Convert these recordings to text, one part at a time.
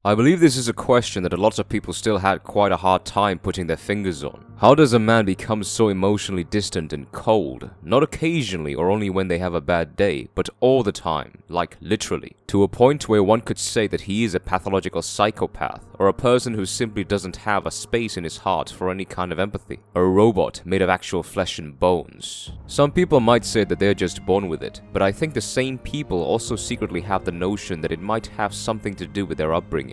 I believe this is a question that a lot of people still had quite a hard time putting their fingers on. How does a man become so emotionally distant and cold? Not occasionally or only when they have a bad day, but all the time, like literally, to a point where one could say that he is a pathological psychopath, or a person who simply doesn't have a space in his heart for any kind of empathy, a robot made of actual flesh and bones. Some people might say that they're just born with it, but I think the same people also secretly have the notion that it might have something to do with their upbringings.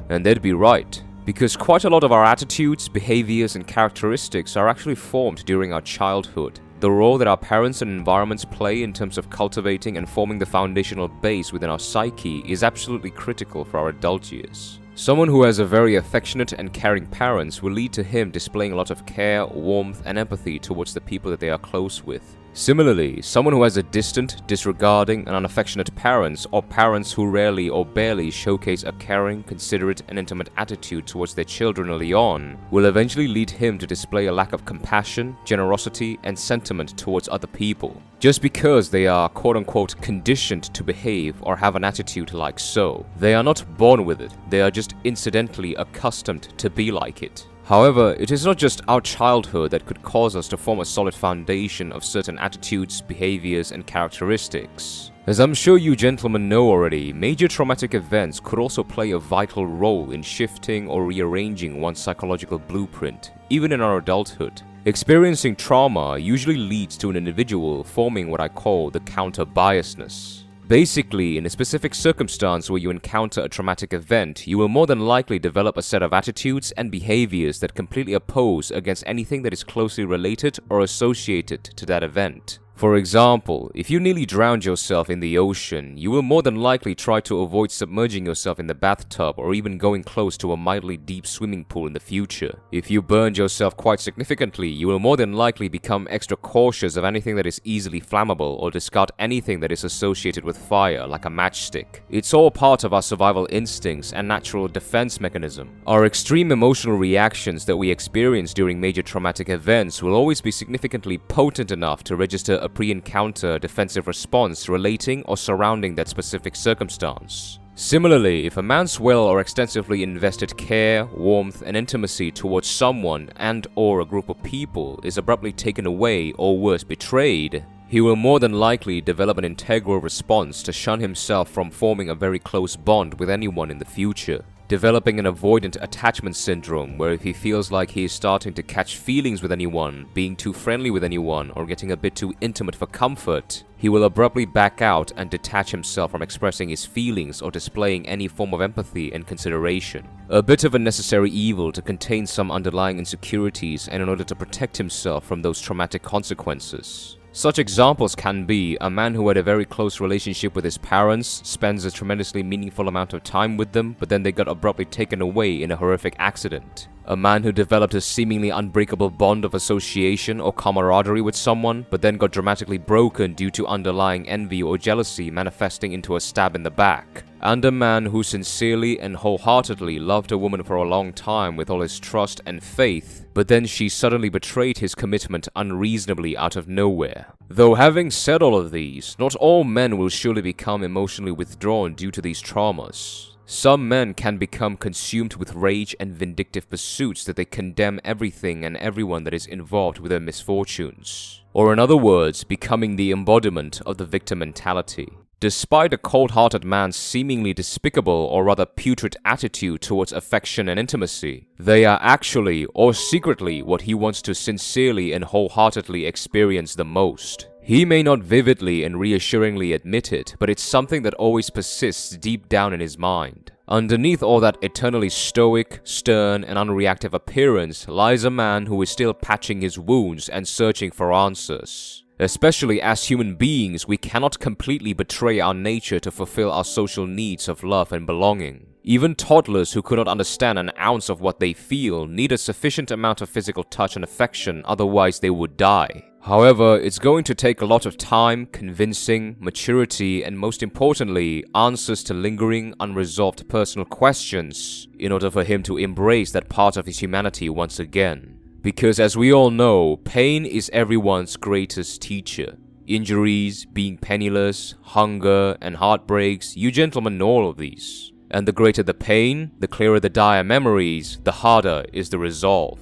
And they'd be right, because quite a lot of our attitudes, behaviors, and characteristics are actually formed during our childhood. The role that our parents and environments play in terms of cultivating and forming the foundational base within our psyche is absolutely critical for our adult years. Someone who has a very affectionate and caring parents will lead to him displaying a lot of care, warmth, and empathy towards the people that they are close with. Similarly, someone who has a distant, disregarding, and unaffectionate parents, or parents who rarely or barely showcase a caring, considerate, and intimate attitude towards their children early on, will eventually lead him to display a lack of compassion, generosity, and sentiment towards other people, just because they are quote-unquote conditioned to behave or have an attitude like so. They are not born with it, they are just incidentally accustomed to be like it. However, it is not just our childhood that could cause us to form a solid foundation of certain attitudes, behaviors, and characteristics. As I'm sure you gentlemen know already, major traumatic events could also play a vital role in shifting or rearranging one's psychological blueprint, even in our adulthood. Experiencing trauma usually leads to an individual forming what I call the counter-biasness. Basically, in a specific circumstance where you encounter a traumatic event, you will more than likely develop a set of attitudes and behaviors that completely oppose against anything that is closely related or associated to that event. For example, if you nearly drowned yourself in the ocean, you will more than likely try to avoid submerging yourself in the bathtub or even going close to a mildly deep swimming pool in the future. If you burned yourself quite significantly, you will more than likely become extra cautious of anything that is easily flammable or discard anything that is associated with fire, like a matchstick. It's all part of our survival instincts and natural defense mechanism. Our extreme emotional reactions that we experience during major traumatic events will always be significantly potent enough to register a pre-encounter defensive response relating or surrounding that specific circumstance. Similarly, if a man's well or extensively invested care, warmth, and intimacy towards someone and/or a group of people is abruptly taken away or worse, betrayed, he will more than likely develop an integral response to shun himself from forming a very close bond with anyone in the future, developing an avoidant attachment syndrome where if he feels like he is starting to catch feelings with anyone, being too friendly with anyone, or getting a bit too intimate for comfort, he will abruptly back out and detach himself from expressing his feelings or displaying any form of empathy and consideration. A bit of a necessary evil to contain some underlying insecurities and in order to protect himself from those traumatic consequences. Such examples can be a man who had a very close relationship with his parents, spends a tremendously meaningful amount of time with them, but then they got abruptly taken away in a horrific accident. A man who developed a seemingly unbreakable bond of association or camaraderie with someone, but then got dramatically broken due to underlying envy or jealousy manifesting into a stab in the back. And a man who sincerely and wholeheartedly loved a woman for a long time with all his trust and faith, but then she suddenly betrayed his commitment unreasonably out of nowhere. Though having said all of these, not all men will surely become emotionally withdrawn due to these traumas. Some men can become consumed with rage and vindictive pursuits that they condemn everything and everyone that is involved with their misfortunes. Or in other words, becoming the embodiment of the victim mentality. Despite a cold-hearted man's seemingly despicable or rather putrid attitude towards affection and intimacy, they are actually or secretly what he wants to sincerely and wholeheartedly experience the most. He may not vividly and reassuringly admit it, but it's something that always persists deep down in his mind. Underneath all that eternally stoic, stern, and unreactive appearance lies a man who is still patching his wounds and searching for answers. Especially as human beings, we cannot completely betray our nature to fulfill our social needs of love and belonging. Even toddlers who could not understand an ounce of what they feel need a sufficient amount of physical touch and affection, otherwise they would die. However, it's going to take a lot of time, convincing, maturity, and most importantly, answers to lingering, unresolved personal questions in order for him to embrace that part of his humanity once again. Because as we all know, pain is everyone's greatest teacher. Injuries, being penniless, hunger, and heartbreaks, you gentlemen know all of these. And the greater the pain, the clearer the dire memories, the harder is the resolve.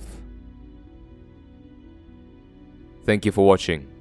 Thank you for watching.